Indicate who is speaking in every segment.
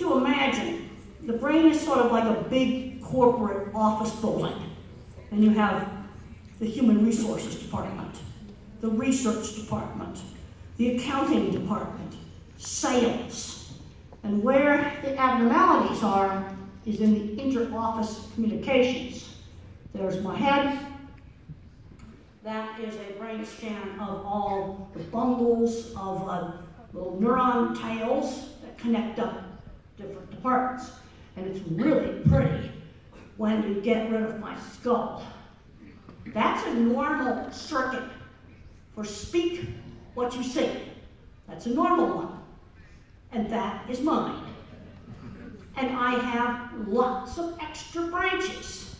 Speaker 1: to imagine, the brain is sort of like a big corporate office building. And you have the human resources department, the research department, the accounting department, sales. And where the abnormalities are is in the inter-office communications. There's my head. That is a brain scan of all the bundles of little neuron tails that connect up different departments. And it's really pretty when you get rid of my skull. That's a normal circuit for speak what you see. That's a normal one. And that is mine. And I have lots of extra branches.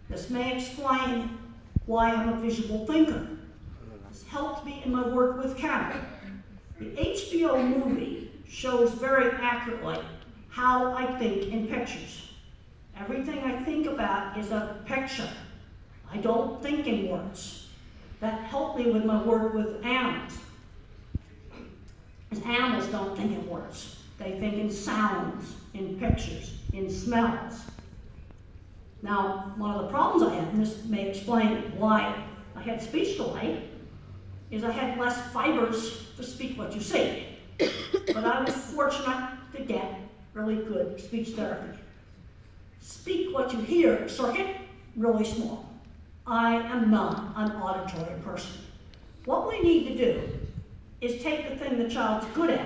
Speaker 1: This may explain why I'm a visual thinker. This helped me in my work with camera. The HBO movie shows very accurately how I think in pictures. Everything I think about is a picture. I don't think in words. That helped me with my work with animals. Because animals don't think in words. They think in sounds, in pictures, in smells. Now, one of the problems I had, and this may explain why I had speech delay, is I had less fibers to speak what you see. But I was fortunate to get really good speech therapy. Speak what you hear circuit, really small. I am not an auditory person. What we need to do is take the thing the child's good at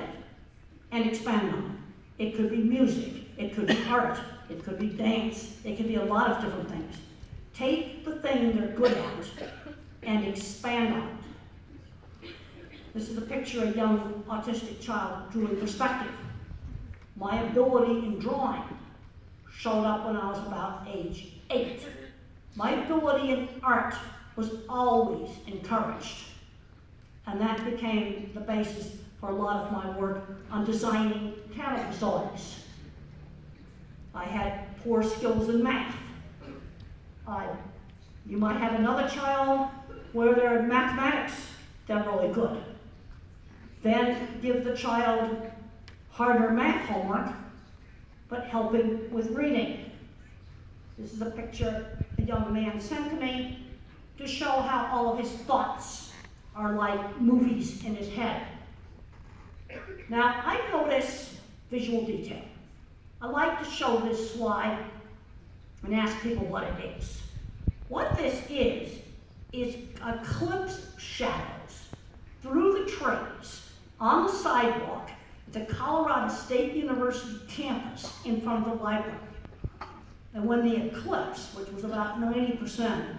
Speaker 1: and expand on it. It could be music, it could be art, it could be dance, it could be a lot of different things. Take the thing they're good at and expand on it. This is a picture a young autistic child drew in perspective. My ability in drawing showed up when I was about age 8. My ability in art was always encouraged. And that became the basis for a lot of my work on designing piano facilities. I had poor skills in math. You might have another child where they're in mathematics, they're really good. Then give the child harder math homework, but helping with reading. This is a picture a young man sent to me to show how all of his thoughts are like movies in his head. Now, I notice visual detail. I like to show this slide and ask people what it is. What this is eclipse shadows through the trees on the sidewalk at the Colorado State University campus in front of the library. And when the eclipse, which was about 90%,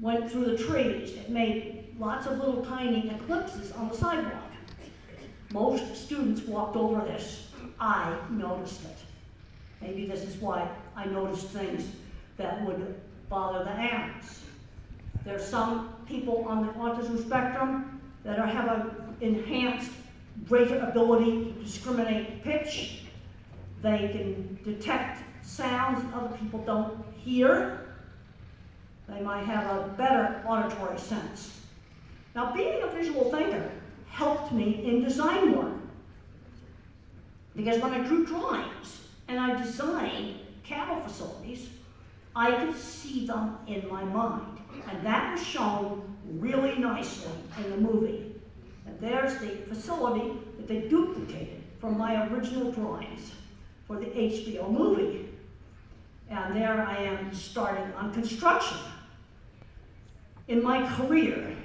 Speaker 1: went through the trees, it made lots of little tiny eclipses on the sidewalk. Most students walked over this. I noticed it. Maybe this is why I noticed things that would bother the animals. There's some people on the autism spectrum that have an enhanced, greater ability to discriminate pitch. They can detect sounds other people don't hear. They might have a better auditory sense. Now, being a visual thinker helped me in design work. Because when I drew drawings and I designed cattle facilities, I could see them in my mind. And that was shown really nicely in the movie. And there's the facility that they duplicated from my original drawings for the HBO movie. And there I am starting on construction. In my career,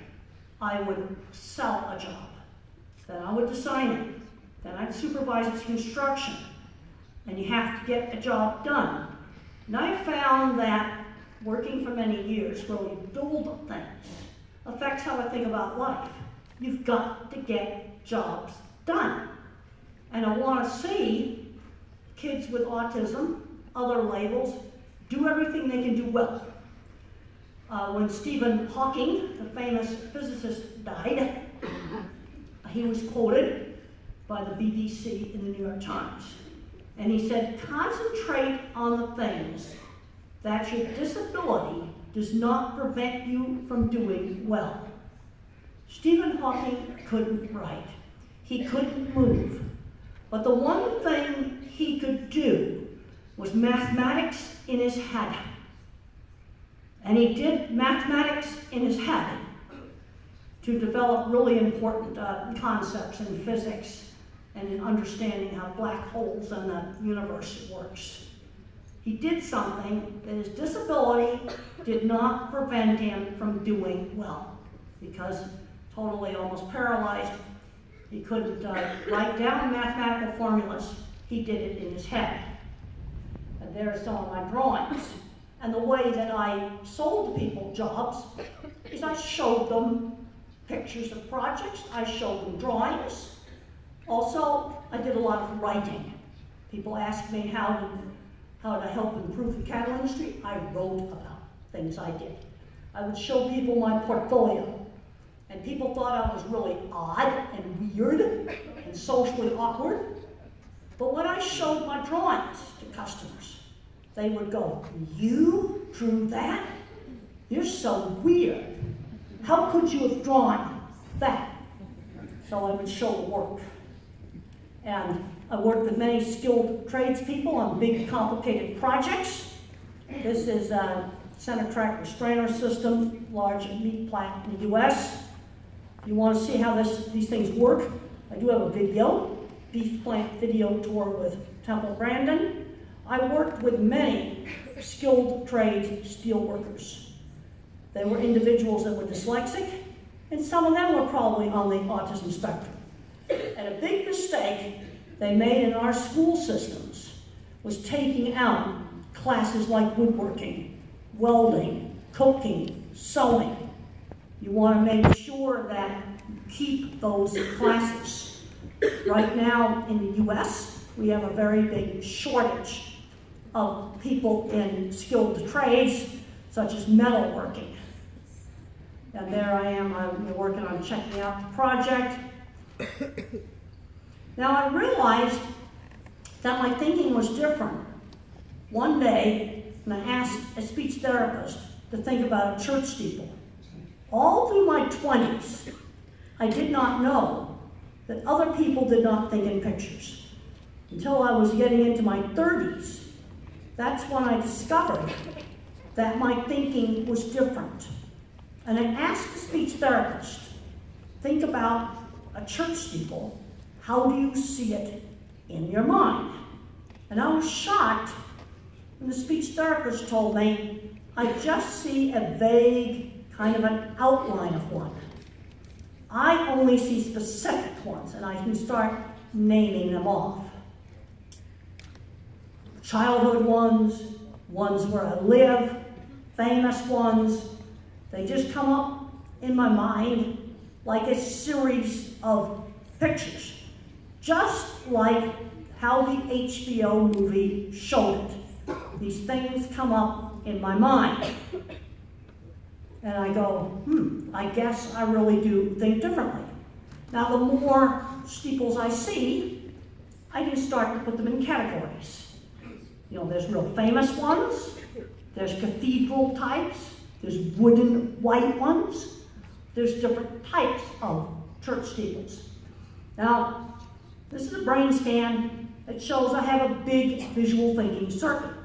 Speaker 1: I would sell a job. Then I would design it. Then I'd supervise its construction. And you have to get a job done. And I found that working for many years where we build things affects how I think about life. You've got to get jobs done. And I want to see kids with autism, other labels, do everything they can do well. When Stephen Hawking, the famous physicist, died, he was quoted by the BBC in the New York Times. And he said, concentrate on the things that your disability does not prevent you from doing well. Stephen Hawking couldn't write. He couldn't move. But the one thing he was mathematics in his head. And he did mathematics in his head to develop really important concepts in physics and in understanding how black holes and the universe works. He did something that his disability did not prevent him from doing well, because totally almost paralyzed, he couldn't write down mathematical formulas. He did it in his head. And there are some of my drawings. And the way that I sold people jobs is I showed them pictures of projects, I showed them drawings. Also, I did a lot of writing. People asked me how to help improve the cattle industry. I wrote about things I did. I would show people my portfolio. And people thought I was really odd and weird and socially awkward. But when I showed my drawings to customers, they would go, "You drew that? You're so weird. How could you have drawn that?" So I would show the work. And I worked with many skilled tradespeople on big, complicated projects. This is a center track restrainer system, large meat plant in the US. You want to see how these things work? I do have a video, beef plant video tour with Temple Grandin. I worked with many skilled trade steel workers. They were individuals that were dyslexic, and some of them were probably on the autism spectrum. And a big mistake they made in our school systems was taking out classes like woodworking, welding, cooking, sewing. You want to make sure that you keep those classes. Right now in the US, we have a very big shortage of people in skilled trades, such as metalworking. And there I am, I'm working on checking out the project. Now I realized that my thinking was different. One day, when I asked a speech therapist to think about a church steeple, all through my 20s, I did not know that other people did not think in pictures. Until I was getting into my 30s, that's when I discovered that my thinking was different. And I asked the speech therapist, think about a church steeple, how do you see it in your mind? And I was shocked when the speech therapist told me, I just see a vague kind of an outline of one. I only see specific ones, and I can start naming them off. Childhood ones, ones where I live, famous ones, they just come up in my mind like a series of pictures, just like how the HBO movie showed it. These things come up in my mind. And I go, I guess I really do think differently. Now, the more steeples I see, I can start to put them in categories. You know, there's real famous ones, there's cathedral types, there's wooden white ones, there's different types of church steeples. Now, this is a brain scan that shows I have a big visual thinking circuit.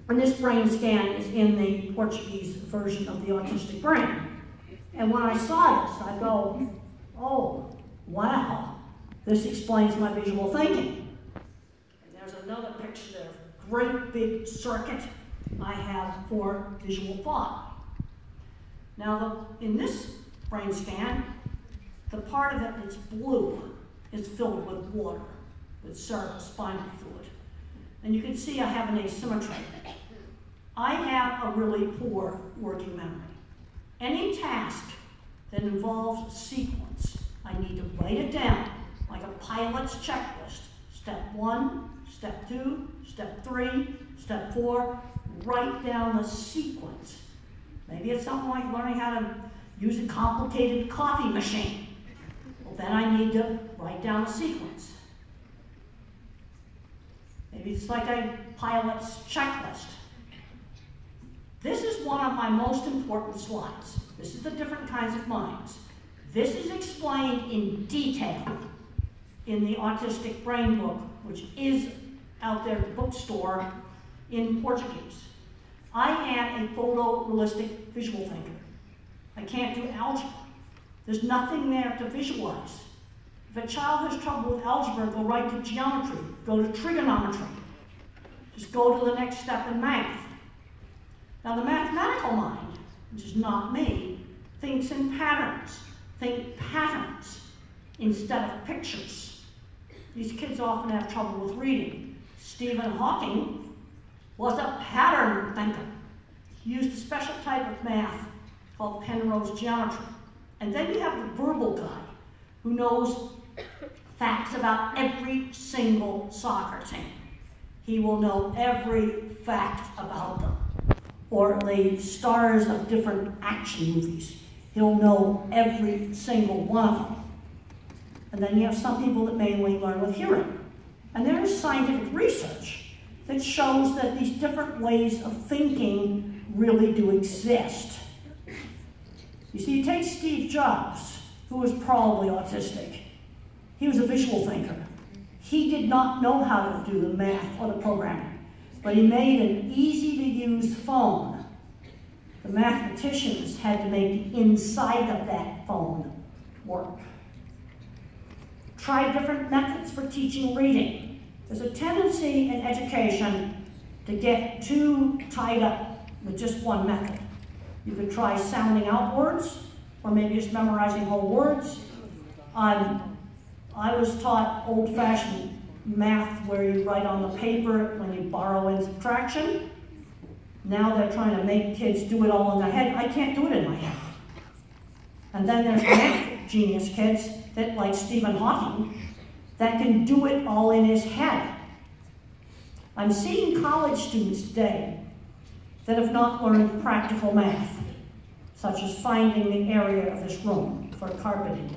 Speaker 1: And this brain scan is in the Portuguese version of the autistic brain. And when I saw this, I go, oh, wow, this explains my visual thinking. And there's another picture there, great big circuit I have for visual thought. Now, in this brain scan, the part of it that's blue is filled with water, with cerebrospinal fluid. And you can see I have an asymmetry. I have a really poor working memory. Any task that involves a sequence, I need to write it down, like a pilot's checklist. Step 1, step 2, step 3, step 4, write down the sequence. Maybe it's something like learning how to use a complicated coffee machine. Well, then I need to write down the sequence. Maybe it's like a pilot's checklist. This is one of my most important slides. This is the different kinds of minds. This is explained in detail in the Autistic Brain book, which is out there at the bookstore in Portuguese. I am a photorealistic visual thinker. I can't do algebra. There's nothing there to visualize. If a child has trouble with algebra, go right to geometry, go to trigonometry. Just go to the next step in math. Now the mathematical mind, which is not me, thinks in patterns. Think patterns instead of pictures. These kids often have trouble with reading. Stephen Hawking was a pattern thinker. He used a special type of math called Penrose geometry. And then you have the verbal guy who knows facts about every single soccer team. He will know every fact about them. Or the stars of different action movies. He'll know every single one of them. And then you have some people that mainly learn with hearing. And there is scientific research that shows that these different ways of thinking really do exist. You see, you take Steve Jobs, who was probably autistic. He was a visual thinker. He did not know how to do the math or the programming, but he made an easy-to-use phone. The mathematicians had to make the inside of that phone work. Try different methods for teaching reading. There's a tendency in education to get too tied up with just one method. You could try sounding out words, or maybe just memorizing whole words. I was taught old-fashioned math where you write on the paper when you borrow in subtraction. Now they're trying to make kids do it all in their head. I can't do it in my head. And then there's math genius kids that, like Stephen Hawking, that can do it all in his head. I'm seeing college students today that have not learned practical math, such as finding the area of this room for carpeting,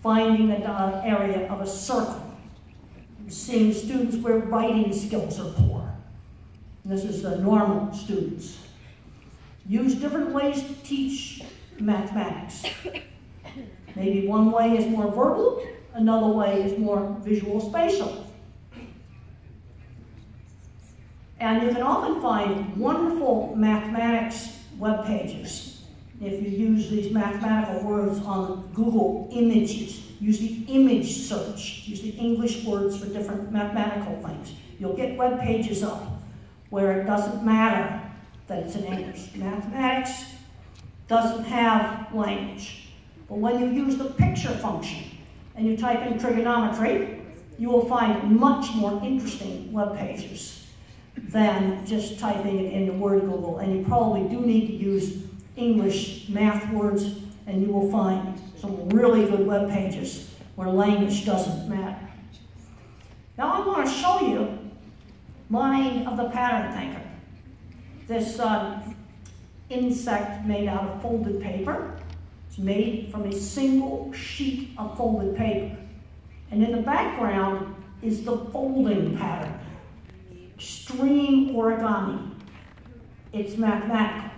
Speaker 1: finding the area of a circle. I'm seeing students where writing skills are poor. This is the normal students. Use different ways to teach mathematics. Maybe one way is more verbal, another way is more visual spatial. And you can often find wonderful mathematics web pages if you use these mathematical words on Google Images. Use the image search. Use the English words for different mathematical things. You'll get web pages up where it doesn't matter that it's in English. Mathematics doesn't have language. But when you use the picture function and you type in trigonometry, you will find much more interesting web pages than just typing it into Word Google. And you probably do need to use English math words, and you will find some really good web pages where language doesn't matter. Now I want to show you Mind of the Pattern Thinker. This insect made out of folded paper. It's made from a single sheet of folded paper. And in the background is the folding pattern. Extreme origami. It's mathematical.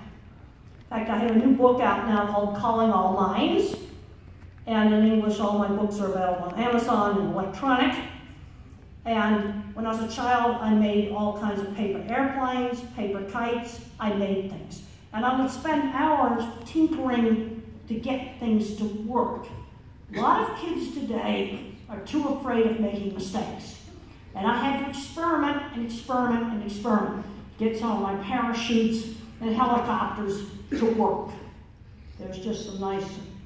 Speaker 1: In fact, I have a new book out now called Calling All Minds. And in English, all my books are available on Amazon and electronic. And when I was a child, I made all kinds of paper airplanes, paper kites. I made things. And I would spend hours tinkering to get things to work. A lot of kids today are too afraid of making mistakes. And I had to experiment and experiment and experiment. Get some of my parachutes and helicopters to work. There's just some nice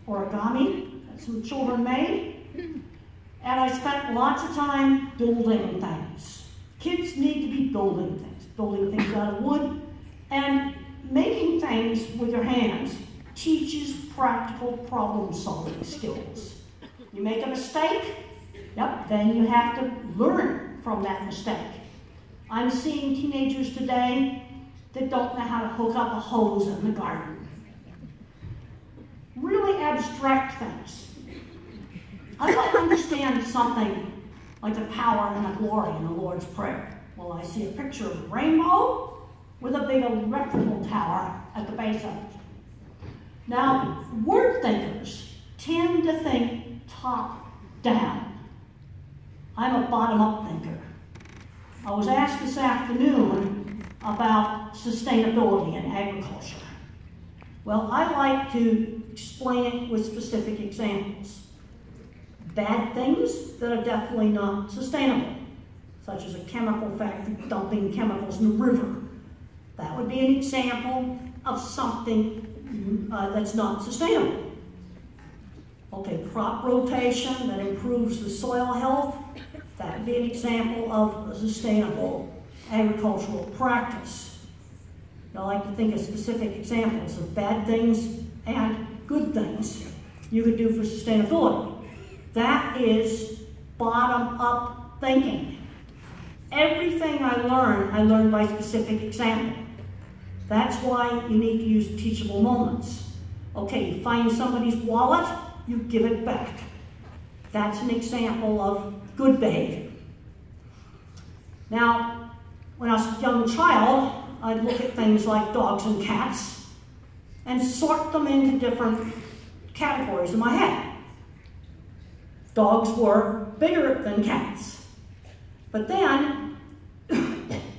Speaker 1: origami that some children made. And I spent lots of time building things. Kids need to be building things out of wood. And making things with your hands teaches practical problem-solving skills. You make a mistake, then you have to learn from that mistake. I'm seeing teenagers today that don't know how to hook up a hose in the garden. Really abstract things. I don't understand something like the power and the glory in the Lord's Prayer. Well, I see a picture of a rainbow with a big electrical tower at the base of it. Now, word thinkers tend to think top down. I'm a bottom-up thinker. I was asked this afternoon about sustainability in agriculture. Well, I like to explain it with specific examples. Bad things that are definitely not sustainable, such as a chemical factory dumping chemicals in the river. That would be an example of something that's not sustainable. Okay, crop rotation that improves the soil health, that would be an example of a sustainable agricultural practice. I like to think of specific examples of bad things and good things you could do for sustainability. That is bottom-up thinking. Everything I learn by specific example. That's why you need to use teachable moments. Okay, you find somebody's wallet, you give it back. That's an example of good behavior. Now, when I was a young child, I'd look at things like dogs and cats and sort them into different categories in my head. Dogs were bigger than cats. But then,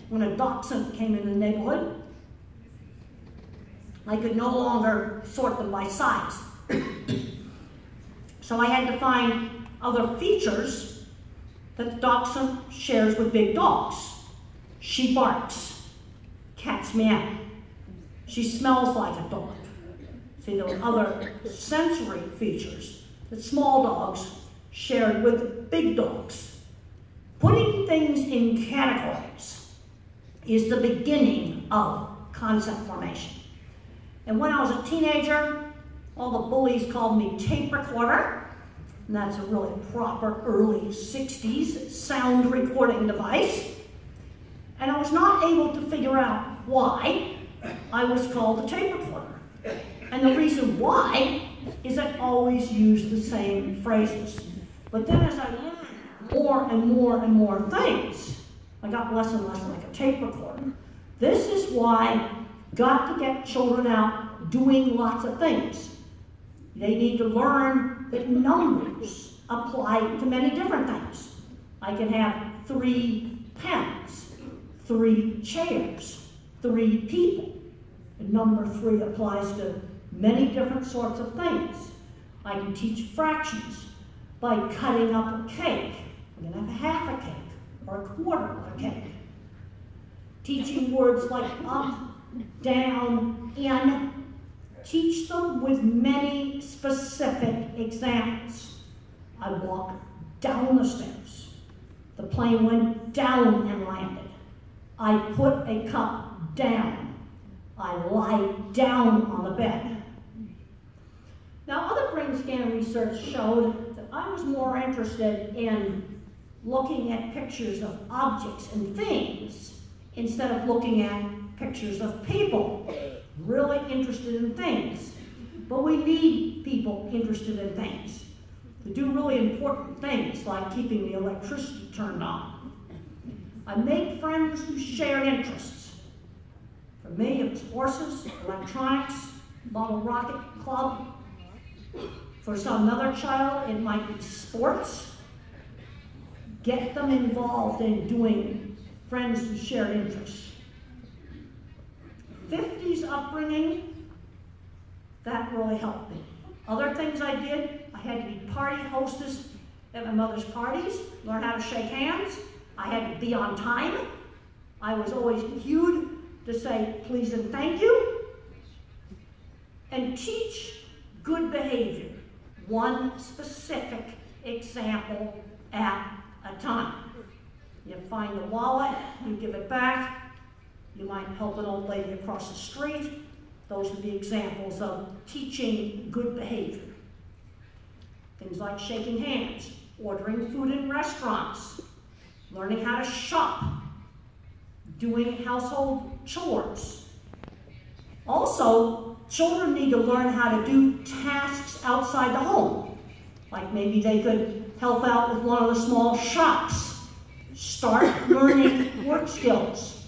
Speaker 1: when a dachshund came in the neighborhood, I could no longer sort them by size. So I had to find other features that the dachshund shares with big dogs. She barks, cats meow. She smells like a dog. See, there were other sensory features that small dogs shared with big dogs. Putting things in categories is the beginning of concept formation. And when I was a teenager, all the bullies called me tape recorder, and that's a really proper early 60s sound recording device. And I was not able to figure out why I was called a tape recorder. And the reason why is I always used the same phrases. But then as I learned more and more and more things, I got less and less like a tape recorder. This is why got to get children out doing lots of things. They need to learn that numbers apply to many different things. I can have 3 pens, 3 chairs, 3 people. And number 3 applies to many different sorts of things. I can teach fractions by cutting up a cake. I can have half a cake or a quarter of a cake. Teaching words like up, down, in. Teach them with many specific examples. I walk down the stairs. The plane went down and landed. I put a cup down. I lie down on the bed. Now, other brain scan research showed that I was more interested in looking at pictures of objects and things instead of looking at pictures of people. Really interested in things. But we need people interested in things to do really important things like keeping the electricity turned on. I made friends who shared interests. For me, it was horses, electronics, Bottle Rocket Club. For some other child, it might be sports. Get them involved in doing friends who share interests. 50s upbringing, that really helped me. Other things I did, I had to be party hostess at my mother's parties, learn how to shake hands. I had to be on time. I was always cued to say please and thank you. And teach good behavior, one specific example at a time. You find the wallet, you give it back. You might help an old lady across the street. Those would be examples of teaching good behavior. Things like shaking hands, ordering food in restaurants, learning how to shop, doing household chores. Also, children need to learn how to do tasks outside the home. Like maybe they could help out with one of the small shops, start learning work skills.